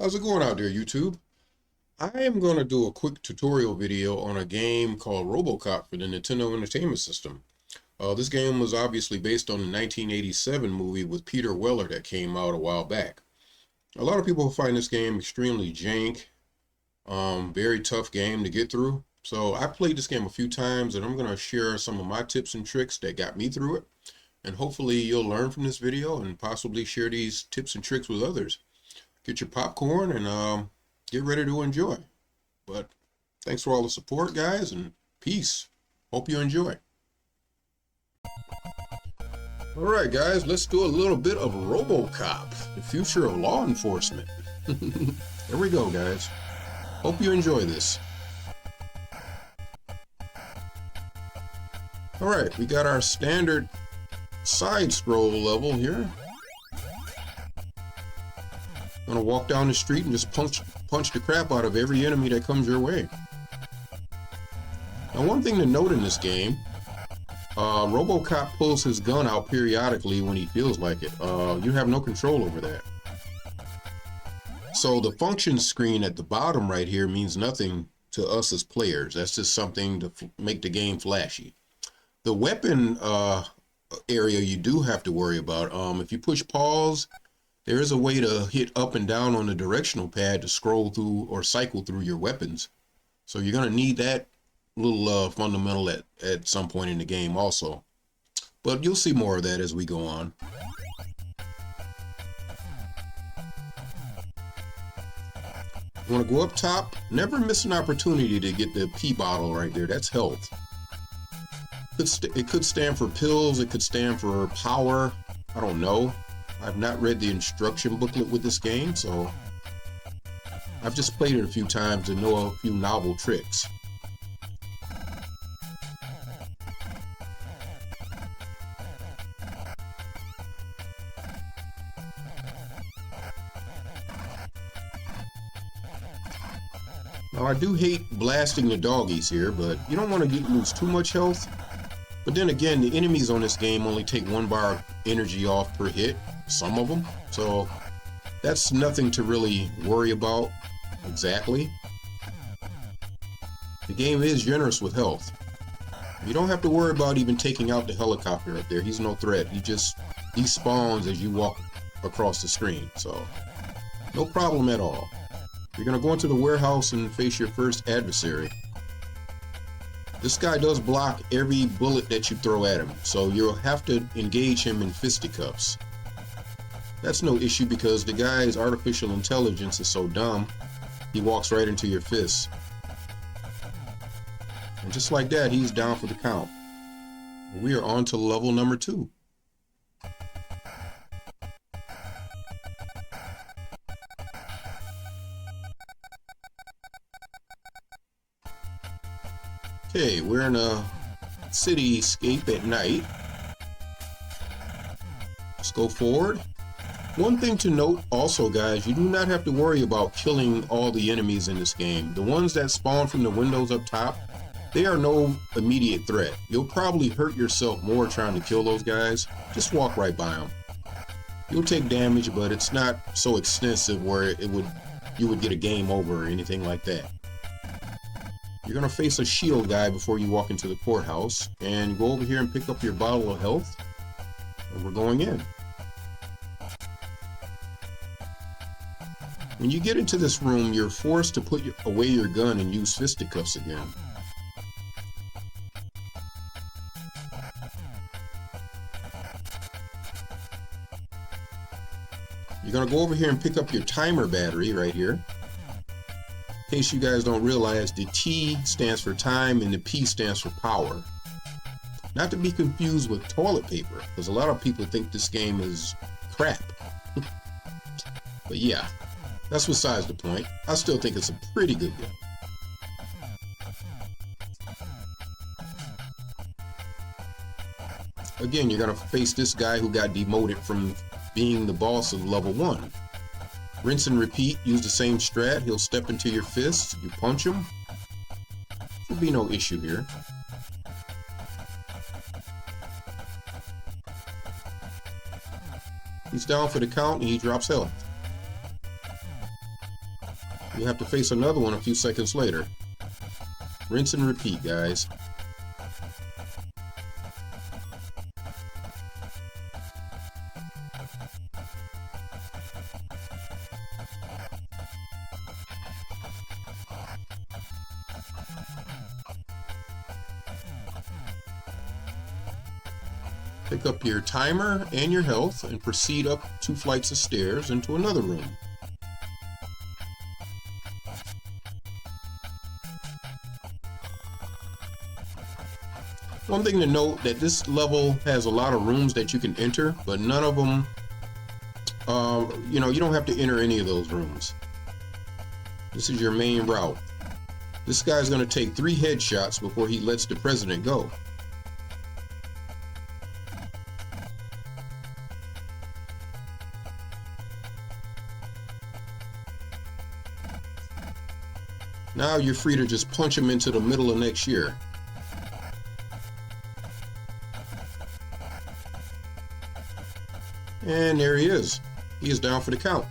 How's it going out there, YouTube? I am going to do a quick tutorial video on a game called RoboCop for the Nintendo Entertainment System. This game was obviously based on the 1987 movie with Peter Weller that came out a while back. A lot of people find this game extremely jank, very tough game to get through. So I played this game a few times and I'm going to share some of my tips and tricks that got me through it. And hopefully you'll learn from this video and possibly share these tips and tricks with others. Get your popcorn and get ready to enjoy. But thanks for all the support, guys, and peace. Hope you enjoy. All right, guys, let's do a little bit of RoboCop, the future of law enforcement. Here we go, guys. Hope you enjoy this. All right, we got our standard side scroll level here. Gonna walk down the street and just punch the crap out of every enemy that comes your way. Now, one thing to note in this game, RoboCop pulls his gun out periodically when he feels like it. You have no control over that. So the function screen at the bottom right here means nothing to us as players. That's just something to make the game flashy. The weapon area you do have to worry about. If you push pause, there is a way to hit up and down on the directional pad to scroll through or cycle through your weapons. So you're going to need that little fundamental at some point in the game also. But you'll see more of that as we go on. You want to go up top. Never miss an opportunity to get the P bottle right there. That's health. It could stand for pills. It could stand for power. I don't know. I've not read the instruction booklet with this game, so I've just played it a few times and know a few novel tricks. Now, I do hate blasting the doggies here, but you don't want to lose too much health. But then again, the enemies on this game only take 1 bar energy off per hit. Some of them, so that's nothing to really worry about exactly. The game is generous with health. You don't have to worry about even taking out the helicopter up there. He's no threat. He spawns as you walk across the screen, so no problem at all. You're gonna go into the warehouse and face your first adversary. This guy does block every bullet that you throw at him, so you'll have to engage him in fisticuffs. That's no issue because the guy's artificial intelligence is so dumb, he walks right into your fists. And just like that, he's down for the count. We are on to level number 2. Okay, we're in a cityscape at night. Let's go forward. One thing to note also, guys, you do not have to worry about killing all the enemies in this game. The ones that spawn from the windows up top, they are no immediate threat. You'll probably hurt yourself more trying to kill those guys. Just walk right by them. You'll take damage, but it's not so extensive where you would get a game over or anything like that. You're gonna face a shield guy before you walk into the courthouse, and go over here and pick up your bottle of health, and we're going in. When you get into this room, you're forced to put away your gun and use fisticuffs again. You're gonna go over here and pick up your timer battery right here. In case you guys don't realize, the T stands for time and the P stands for power. Not to be confused with toilet paper, because a lot of people think this game is crap. But yeah, that's besides the point. I still think it's a pretty good game. Again, you're gonna face this guy who got demoted from being the boss of level 1. Rinse and repeat, use the same strat. He'll step into your fists, you punch him. Should be no issue here. He's down for the count and he drops health. You have to face another one a few seconds later. Rinse and repeat, guys. Pick up your timer and your health and proceed up 2 flights of stairs into another room. One thing to note, that this level has a lot of rooms that you can enter, but none of them, you don't have to enter any of those rooms. This is your main route. This guy's going to take 3 headshots before he lets the president go. Now you're free to just punch him into the middle of next year. And there he is. He is down for the count.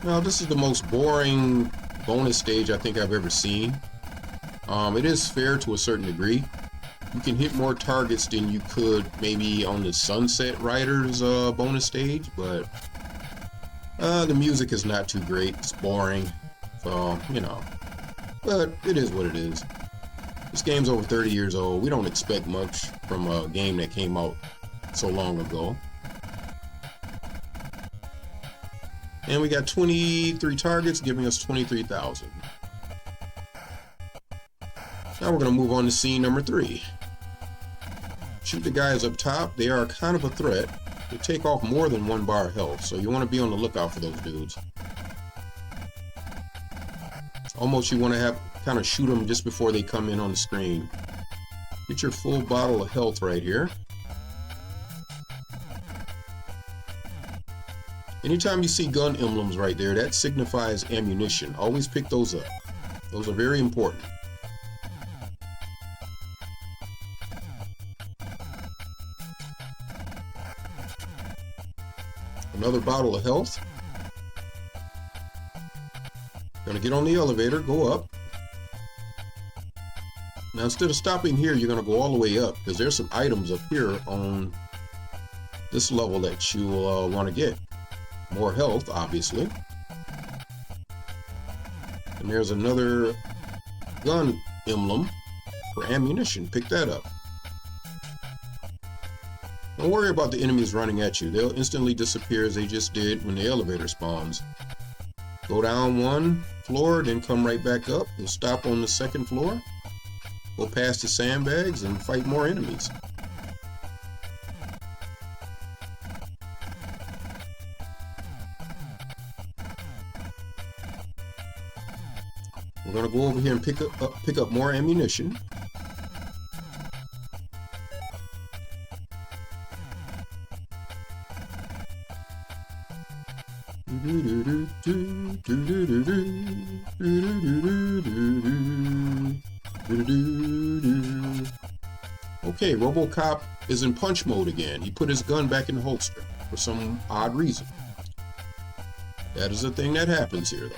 Now this is the most boring bonus stage I think I've ever seen. It is fair to a certain degree. You can hit more targets than you could maybe on the Sunset Riders bonus stage, but the music is not too great. It's boring, so but it is what it is. This game's over 30 years old. We don't expect much from a game that came out so long ago. And we got 23 targets, giving us 23,000. Now we're going to move on to scene number 3. Shoot the guys up top. They are kind of a threat. They take off more than 1 bar of health, so you want to be on the lookout for those dudes. Almost you want to kind of shoot them just before they come in on the screen. Get your full bottle of health right here. Anytime you see gun emblems right there, that signifies ammunition. Always pick those up. Those are very important. Another bottle of health. Gonna get on the elevator, go up. Now instead of stopping here, you're gonna go all the way up because there's some items up here on this level that you'll want to get. More health, obviously. And there's another gun emblem for ammunition. Pick that up. Don't worry about the enemies running at you. They'll instantly disappear as they just did when the elevator spawns. Go down 1 floor, then come right back up. You'll stop on the 2nd floor. Go past the sandbags and fight more enemies. We're going to go over here and pick up more ammunition. Okay, RoboCop is in punch mode again. He put his gun back in the holster for some odd reason. That is a thing that happens here, though.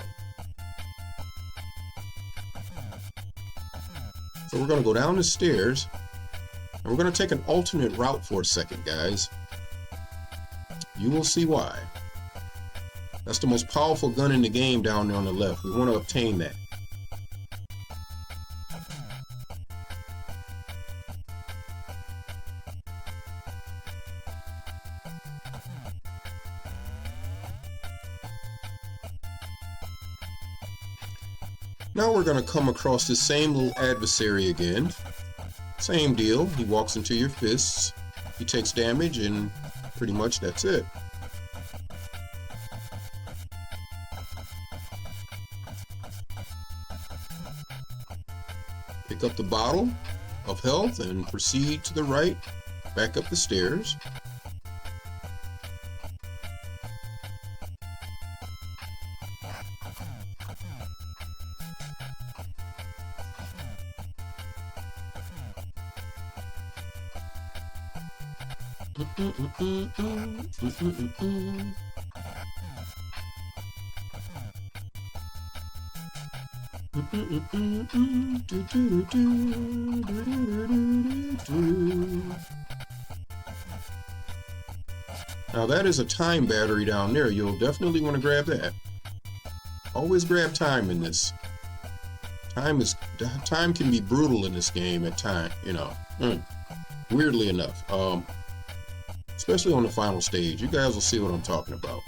So we're going to go down the stairs, and we're going to take an alternate route for a second, guys. You will see why. That's the most powerful gun in the game down there on the left. We want to obtain that. Now we're going to come across this same little adversary again. Same deal. He walks into your fists. He takes damage, and pretty much that's it. Pick up the bottle of health and proceed to the right, back up the stairs. Now that is a time battery down there. You'll definitely want to grab that. Always grab time in this. Time can be brutal in this game at time, you know. Weirdly enough. Especially on the final stage. You guys will see what I'm talking about.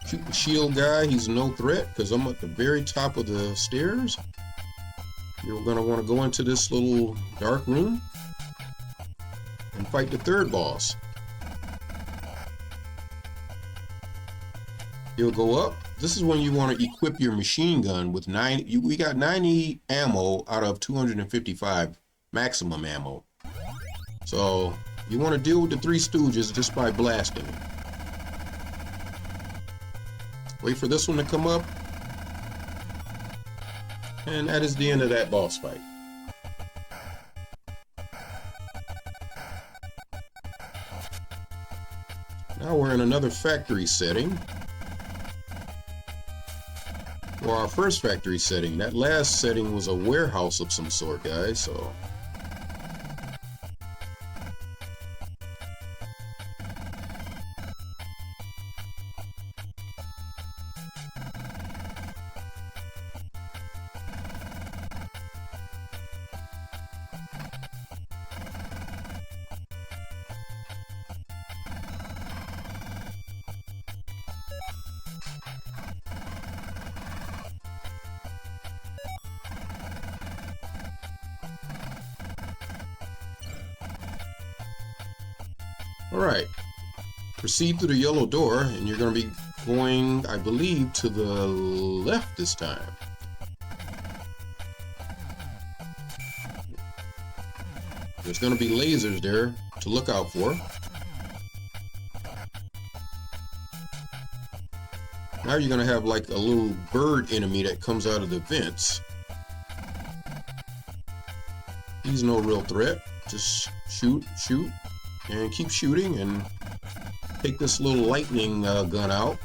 Shoot the shield guy, he's no threat because I'm at the very top of the stairs. You're going to want to go into this little dark room and fight the third boss. You'll go up. This is when you want to equip your machine gun with we got 90 ammo out of 255 maximum ammo. So you want to deal with the Three Stooges just by blasting. Wait for this one to come up. And that is the end of that boss fight. Now we're in another factory setting. For our first factory setting. That last setting was a warehouse of some sort, guys, so. Alright, proceed through the yellow door, and you're going to be going, I believe, to the left this time. There's going to be lasers there to look out for. Now you're going to have like a little bird enemy that comes out of the vents. He's no real threat. Just shoot, shoot. And keep shooting and take this little lightning gun out.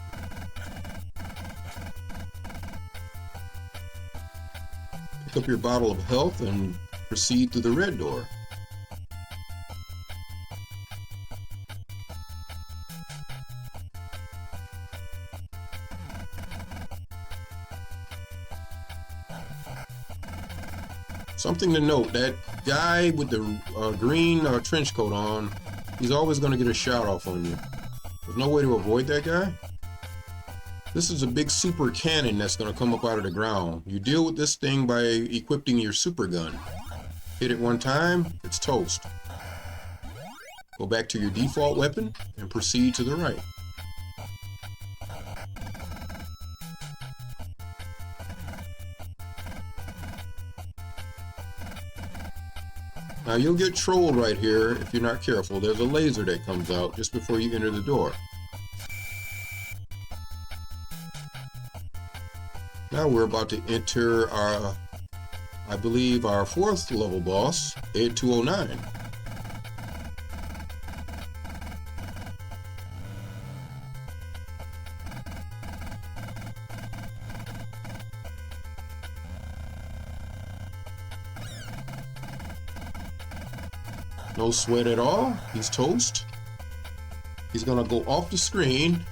Pick up your bottle of health and proceed through the red door. Something to note, that guy with the green trench coat on, he's always going to get a shot off on you. There's no way to avoid that guy. This is a big super cannon that's going to come up out of the ground. You deal with this thing by equipping your super gun. Hit it one time, it's toast. Go back to your default weapon and proceed to the right. Now you'll get trolled right here if you're not careful. There's a laser that comes out just before you enter the door. Now we're about to enter our, I believe, our fourth level boss, Ed 209. No sweat at all. He's toast. He's gonna go off the screen.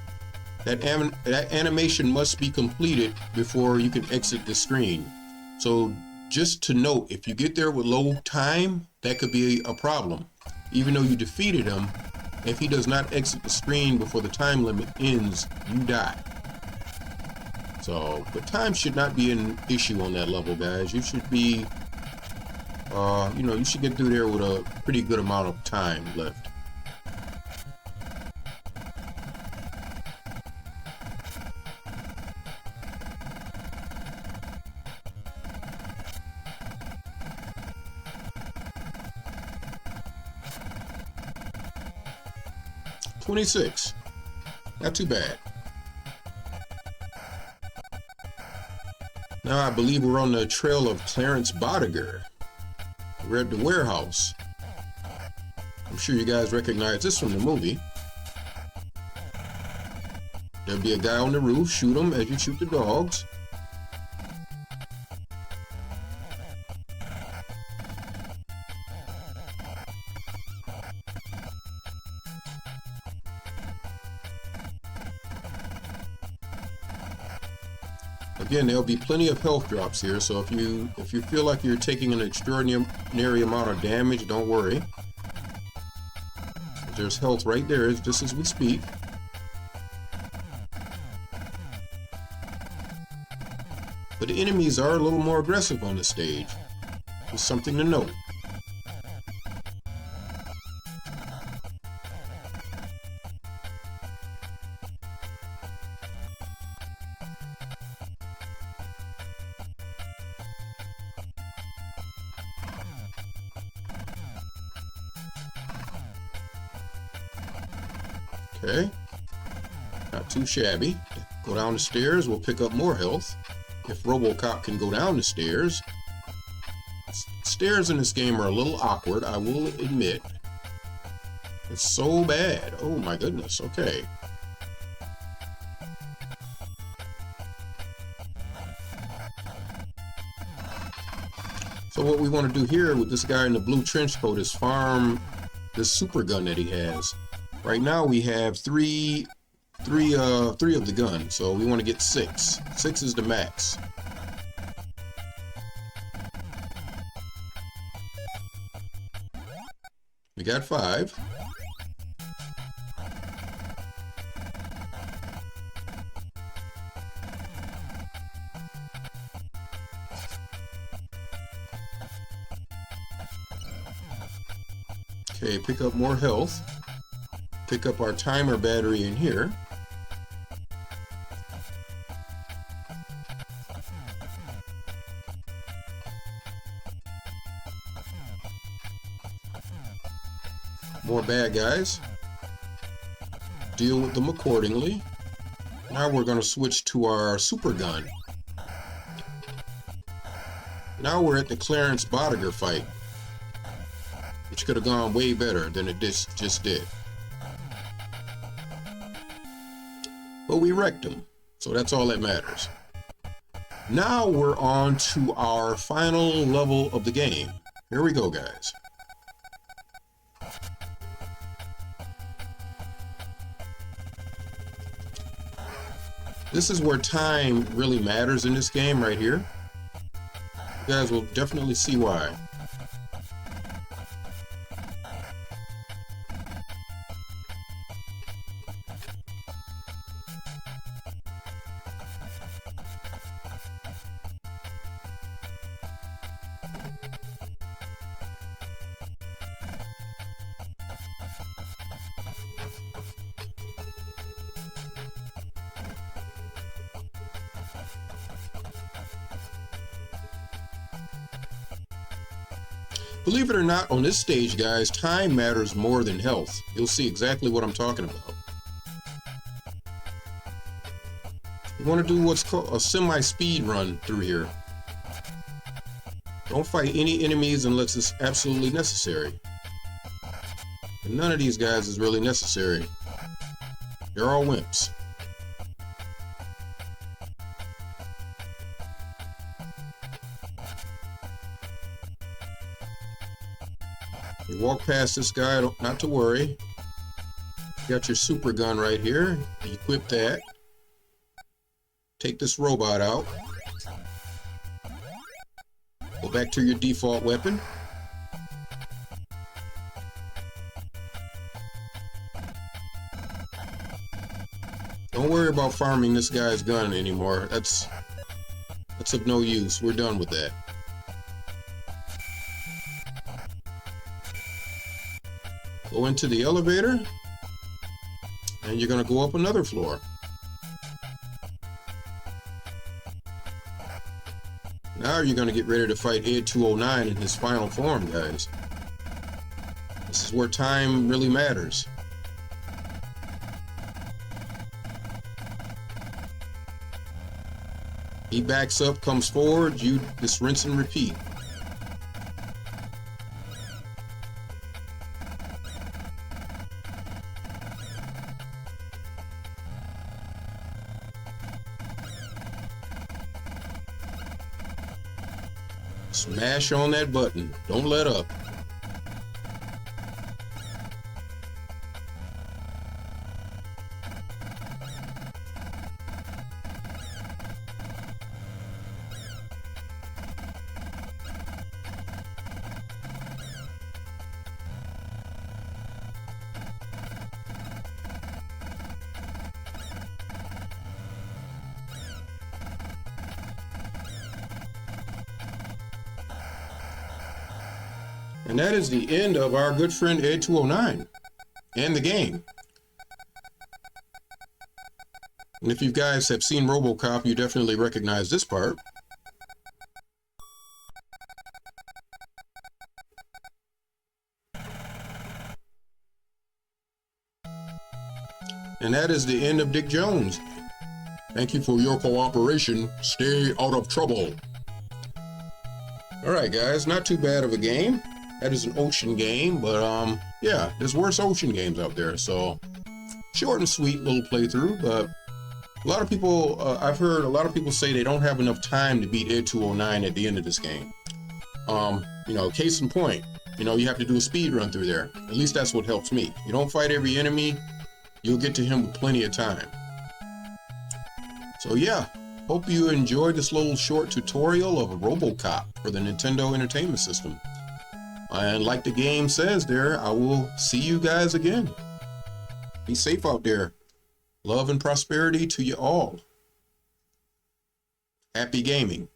That animation must be completed before you can exit the screen. So just to note, if you get there with low time, that could be a problem. Even though you defeated him, if he does not exit the screen before the time limit ends, you die. So, but time should not be an issue on that level, guys. You should be you should get through there with a pretty good amount of time left. $26. Not too bad. Now I believe we're on the trail of Clarence Bodiger. We're at the warehouse. I'm sure you guys recognize this from the movie. There'll be a guy on the roof. Shoot him as you shoot the dogs. Again, there'll be plenty of health drops here, so if you feel like you're taking an extraordinary amount of damage, don't worry. There's health right there just as we speak. But the enemies are a little more aggressive on this stage. Just something to note. Okay, not too shabby. Go down the stairs, we'll pick up more health. If RoboCop can go down the stairs. Stairs in this game are a little awkward, I will admit. It's so bad. Oh my goodness, okay. So what we want to do here with this guy in the blue trench coat is farm this super gun that he has. Right now we have three of the gun, so we want to get 6. 6 is the max. We got 5. Okay, pick up more health. Pick up our timer battery in here. More bad guys. Deal with them accordingly. Now we're going to switch to our super gun. Now we're at the Clarence Bodiger fight, which could have gone way better than it just did. But we wrecked him, so that's all that matters. Now we're on to our final level of the game. Here we go, guys. This is where time really matters in this game right here. You guys will definitely see why. Believe it or not, on this stage, guys, time matters more than health. You'll see exactly what I'm talking about. You want to do what's called a semi-speed run through here. Don't fight any enemies unless it's absolutely necessary. And none of these guys is really necessary. They're all wimps. You walk past this guy, not to worry. You got your super gun right here. You equip that. Take this robot out. Go back to your default weapon. Don't worry about farming this guy's gun anymore. That's of no use. We're done with that. Go into the elevator, and you're going to go up another floor. Now you're going to get ready to fight Ed 209 in his final form, guys. This is where time really matters. He backs up, comes forward, you just rinse and repeat. Smash on that button. Don't let up. And that is the end of our good friend Ed 209 and the game. And if you guys have seen RoboCop, you definitely recognize this part. And that is the end of Dick Jones. Thank you for your cooperation. Stay out of trouble. Alright guys, not too bad of a game. That is an ocean game, but yeah, there's worse ocean games out there. So short and sweet little playthrough, but a lot of people, I've heard a lot of people say they don't have enough time to beat Ed 209 at the end of this game. You know, case in point, you know, you have to do a speed run through there. At least that's what helps me. You don't fight every enemy, you'll get to him with plenty of time. So yeah, hope you enjoyed this little short tutorial of a RoboCop for the Nintendo Entertainment System. And like the game says there, I will see you guys again. Be safe out there. Love and prosperity to you all. Happy gaming.